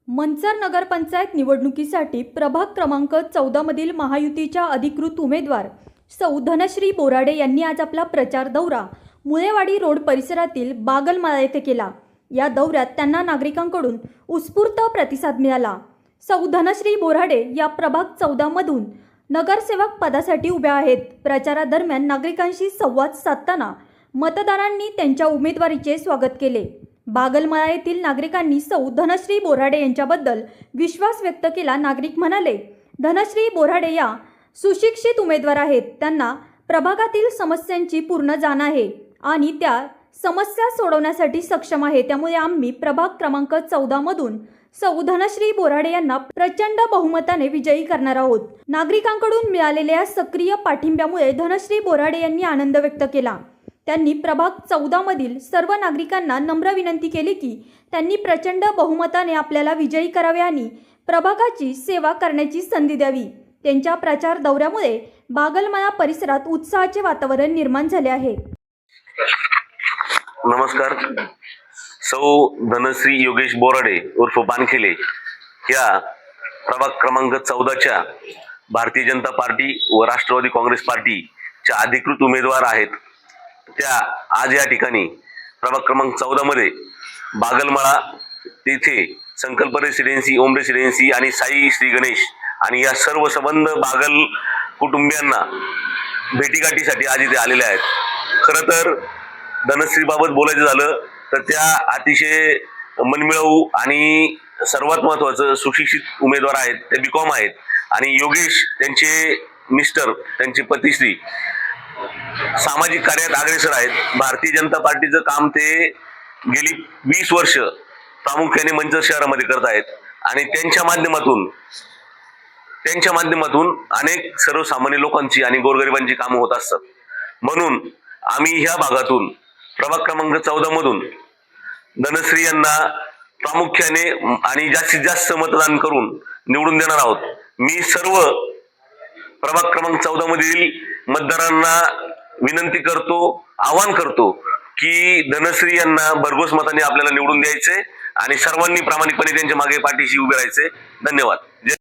मंचर नगरपंचायत निवडणुकीसाठी प्रभाग क्रमांक 14 मधील महायुतीच्या अधिकृत उमेदवार सौ धनश्री बोराडे यांनी आज आपला प्रचार दौरा मुळेवाडी रोड परिसरातील बागलमाळा येथे केला। या दौऱ्यात त्यांना नागरिकांकडून उत्स्फूर्त प्रतिसाद मिळाला। सौ धनश्री बोराडे या प्रभाग 14 मधून नगरसेवक पदासाठी उभ्या आहेत। प्रचारादरम्यान नागरिकांशी संवाद साधताना मतदारांनी त्यांच्या उमेदवारीचे स्वागत केले। बागलमाळा येथील नागरिकांनी सौ धनश्री बोराडे यांच्याबद्दल विश्वास व्यक्त केला। नागरिक म्हणाले, धनश्री बोराडे या सुशिक्षित उमेदवार आहेत। त्यांना प्रभागातील समस्यांची पूर्ण जाण आहे आणि त्या समस्या सोडवण्यासाठी सक्षम आहे। त्यामुळे आम्ही प्रभाग क्रमांक 14 मधून सौ धनश्री बोराडे यांना प्रचंड बहुमताने विजयी करणार आहोत। नागरिकांकडून मिळालेल्या सक्रिय पाठिंब्यामुळे धनश्री बोराडे यांनी आनंद व्यक्त केला। त्यांनी प्रभाग 14 मधील सर्व नागरिकांना नम्र विनंती केली की त्यांनी प्रचंड बहुमताने आपल्याला विजयी करावे आणि प्रभागाची सेवा करण्याची संधी द्यावी। त्यांच्या प्रचार दौऱ्यामुळे बागलमाळा परिसरात उत्साहाचे वातावरण निर्माण झाले आहे। नमस्कार। सौ धनश्री योगेश बोराडे उर्फ पानखेले या प्रभाग क्रमांक 14च्या भारतीय जनता पार्टी व राष्ट्रवादी काँग्रेस पार्टीच्या अधिकृत उमेदवार आहेत। त्या आज या ठिकाणी प्रभाग क्रमांक 14 मध्ये बागलमाळा येथे संकल्प रेसिडेन्सी, ओम रेसिडेन्सी आणि साई श्री गणेश आणि या सर्व संबंध बागल कुटुंबियांना भेटीगाठीसाठी आज इथे आलेले आहेत। खरं तर धनश्री बाबत बोलायचं झालं तर त्या अतिशय मनमिळाऊ आणि सर्वात महत्त्वाचं सुशिक्षित उमेदवार आहेत। ते बीकॉम आहेत आणि योगेश त्यांचे मिस्टर, त्यांचे पतिश्री सामाजिक कार्यात अग्रेसर आहेत। भारतीय जनता पार्टीचं काम ते गेली 20 वर्ष प्रामुख्याने मंचर शहरामध्ये करत आहेत आणि त्यांच्या माध्यमातून अनेक सर्वसामान्य लोकांची आणि गोरगरिबांची कामं होत असतात। म्हणून आम्ही ह्या भागातून प्रभाग क्रमांक 14 मधून धनश्री यांना प्रामुख्याने आणि जास्तीत जास्त मतदान करून निवडून देणार आहोत। मी सर्व प्रभाग क्रमांक 14 मधील मतदारांना विनंती करतो, आवाहन करतो की धनश्री यांना भरघोस मताने आपल्याला निवडून द्यायचे आणि सर्वांनी प्रामाणिकपणे त्यांच्या मागे पाठीशी उभे राहायचे। धन्यवाद।